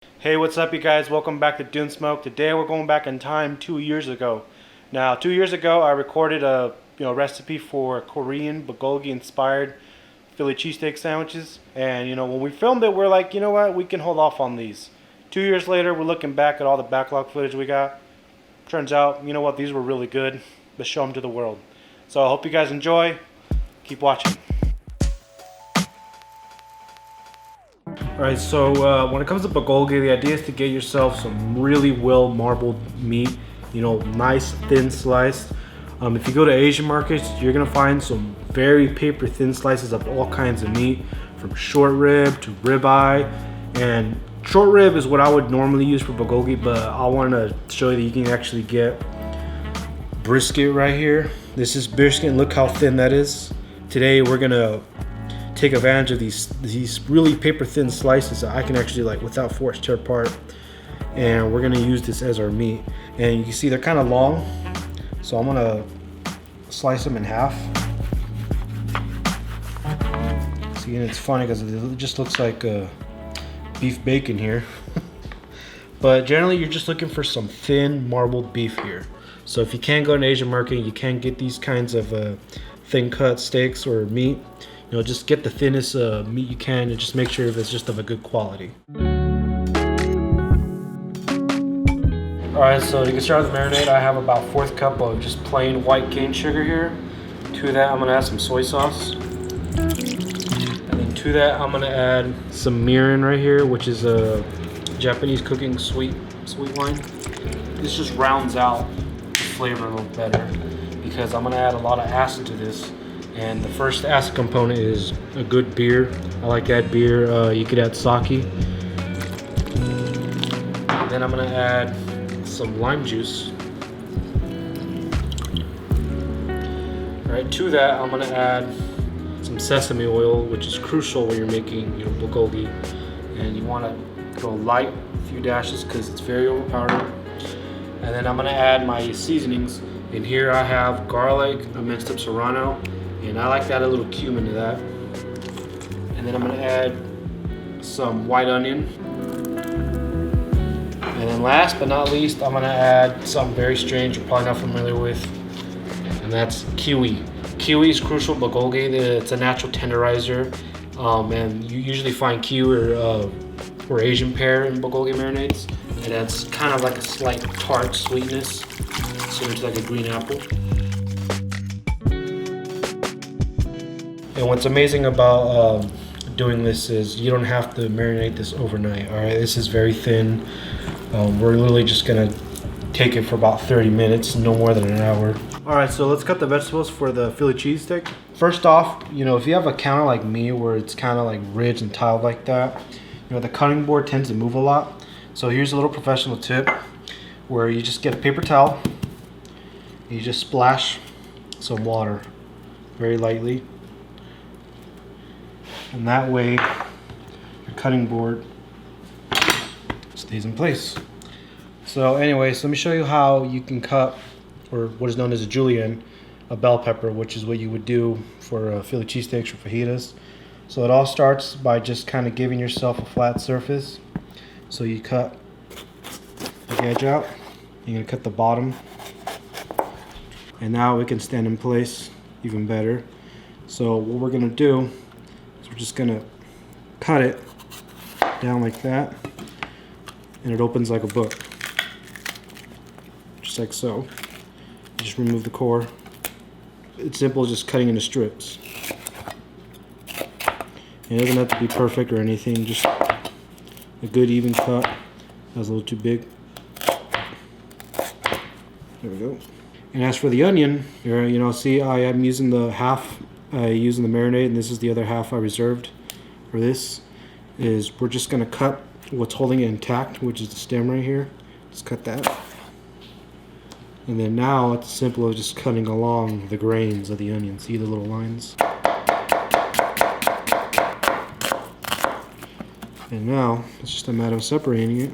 Hey, what's up, you guys? Welcome back to Doomsmoke. Today we're going back in time 2 years ago. Now, 2 years ago, I recorded a recipe for Korean Bulgogi inspired Philly cheesesteak sandwiches, and when we filmed it, we're like, you know what, we can hold off on these. 2 years later, we're looking back at all the backlog footage we got. Turns out, you know what, these were really good. Let's show them to the world. So I hope you guys enjoy. Keep watching. Alright, so when it comes to bulgogi, the idea is to get yourself some really well marbled meat, nice thin sliced. If you go to Asian markets, you're gonna find some very paper thin slices of all kinds of meat, from short rib to ribeye. And short rib is what I would normally use for bulgogi, but I want to show you that you can actually get brisket right here. This is brisket, and look how thin that is. Today we're gonna take advantage of these really paper thin slices that I can actually, without force, tear apart, and we're gonna use this as our meat. And you can see they're kind of long, so I'm gonna slice them in half. See, and it's funny because it just looks like beef bacon here. But generally you're just looking for some thin marbled beef here. So if you can't go to an Asian market, you can't get these kinds of thin cut steaks or meat. Just get the thinnest meat you can, and just make sure it's just of a good quality. Alright, so to get started with the marinade, I have about 1/4 cup of just plain white cane sugar here. To that, I'm going to add some soy sauce. And then to that, I'm going to add some mirin right here, which is a Japanese cooking sweet wine. This just rounds out the flavor a little better, because I'm going to add a lot of acid to this. And the first acid component is a good beer. I like to add beer. You could add sake. And then I'm gonna add some lime juice. All right, to that I'm gonna add some sesame oil, which is crucial when you're making bulgogi. And you want to go light, a few dashes, because it's very overpowering. And then I'm gonna add my seasonings. In here I have garlic, a minced up Serrano, and I like to add a little cumin to that. And then I'm gonna add some white onion. And then last but not least, I'm gonna add something very strange you're probably not familiar with, and that's kiwi. Kiwi is crucial in bulgogi. It's a natural tenderizer, and you usually find kiwi or Asian pear in bulgogi marinades. And that's kind of like a slight tart sweetness, similar to like a green apple. And what's amazing about doing this is you don't have to marinate this overnight. All right, this is very thin. We're literally just gonna take it for about 30 minutes, no more than an hour. All right, so let's cut the vegetables for the Philly cheesesteak. First off, if you have a counter like me where it's kind of like ridged and tiled like that, the cutting board tends to move a lot. So here's a little professional tip where you just get a paper towel, and you just splash some water very lightly. And that way, your cutting board stays in place. So anyways, let me show you how you can cut, or what is known as a julienne, a bell pepper, which is what you would do for Philly cheesesteaks or fajitas. So it all starts by just kind of giving yourself a flat surface. So you cut the edge out, you're gonna cut the bottom, and now it can stand in place even better. So what we're gonna do, we're just gonna cut it down like that, and it opens like a book, just like so. You just remove the core. It's simple, just cutting into strips. And it doesn't have to be perfect or anything, just a good even cut. That was a little too big. There we go. And as for the onion, see, I am using the half using the marinade, and this is the other half I reserved for this. We're just gonna cut what's holding it intact, which is the stem right here. Just cut that. And then now it's simple as just cutting along the grains of the onion. See the little lines? And now it's just a matter of separating it.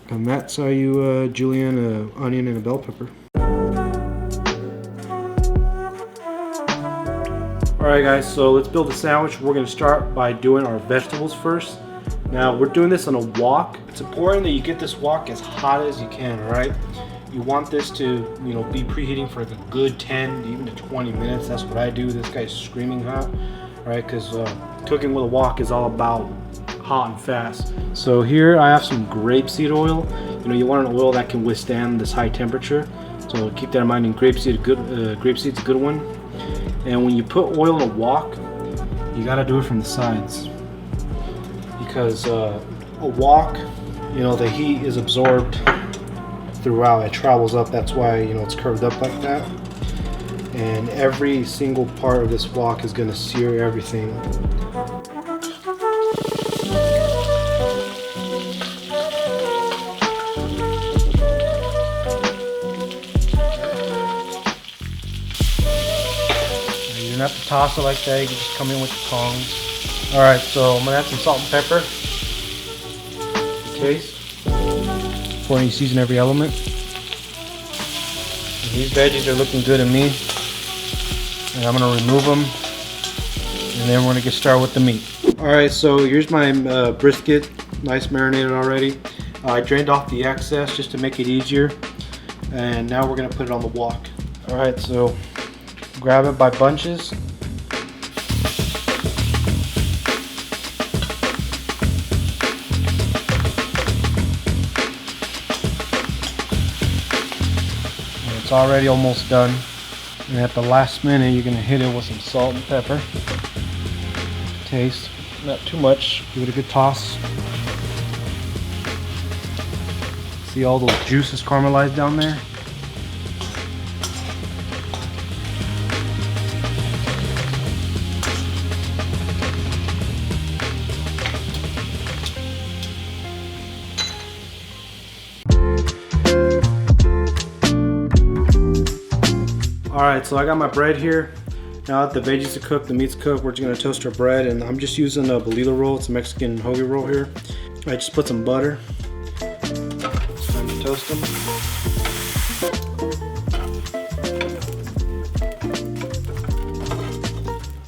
And that's how you julienne an onion and a bell pepper. Alright guys, so let's build a sandwich. We're going to start by doing our vegetables first. Now we're doing this on a wok. It's important that you get this wok as hot as you can, all right? You want this to, be preheating for like a good 10, even to 20 minutes. That's what I do. This guy's screaming hot, all right? Because cooking with a wok is all about hot and fast. So here I have some grapeseed oil. You want an oil that can withstand this high temperature. So keep that in mind. And grapeseed's a good one. And when you put oil in a wok, you gotta do it from the sides, because a wok, the heat is absorbed throughout. It travels up. That's why it's curved up like that. And every single part of this wok is gonna sear everything. You don't have to toss it like that. You can just come in with the tongs. All right, so I'm gonna add some salt and pepper to taste. Before you season every element. And these veggies are looking good to me. And I'm gonna remove them. And then we're gonna get started with the meat. All right, so here's my brisket, nice marinated already. I drained off the excess just to make it easier. And now we're gonna put it on the wok. All right, so grab it by bunches. It's already almost done. And at the last minute, you're gonna hit it with some salt and pepper. Taste, not too much. Give it a good toss. See all those juices caramelized down there? Alright, so I got my bread here. Now that the veggies are cooked, the meat's cooked, we're just going to toast our bread. And I'm just using a bolillo roll. It's a Mexican hoagie roll here. I just put some butter. It's time to toast them.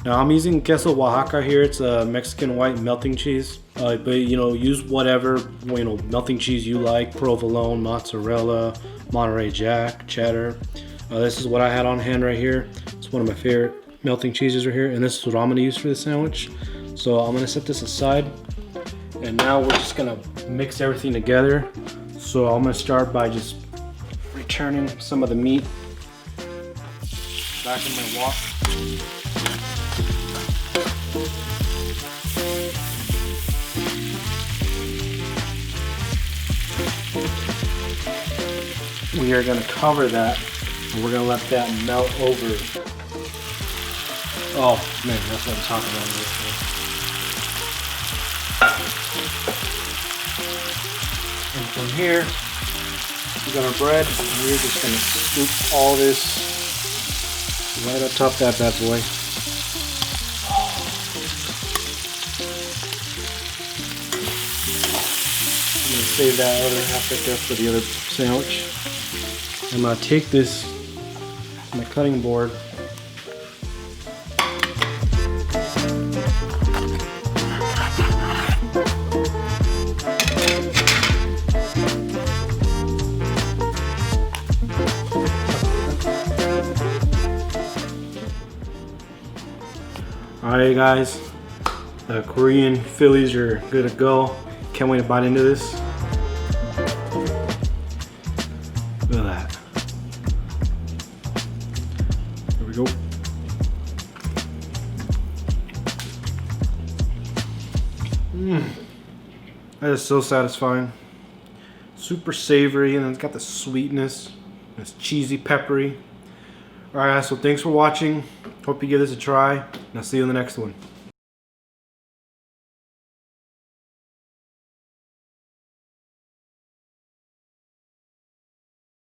Now I'm using queso Oaxaca here. It's a Mexican white melting cheese. But use whatever melting cheese you like. Provolone, mozzarella, Monterey Jack, cheddar. This is what I had on hand right here. It's one of my favorite melting cheeses right here, and this is what I'm gonna use for the sandwich. So I'm gonna set this aside, and now we're just gonna mix everything together. So I'm gonna start by just returning some of the meat back in my wok. We are gonna cover that. And we're gonna let that melt over. Oh man, that's what I'm talking about. And from here, we got our bread, and we're just gonna scoop all this right on top of that bad boy. I'm gonna save that other half right there for the other sandwich. I'm gonna take this my cutting board. Alright guys, the Korean Phillies are good to go. Can't wait to bite into this. Look at that. There we go. That is so satisfying. Super savory, and it's got the sweetness. It's cheesy, peppery. Alright guys, so thanks for watching. Hope you give this a try, and I'll see you in the next one.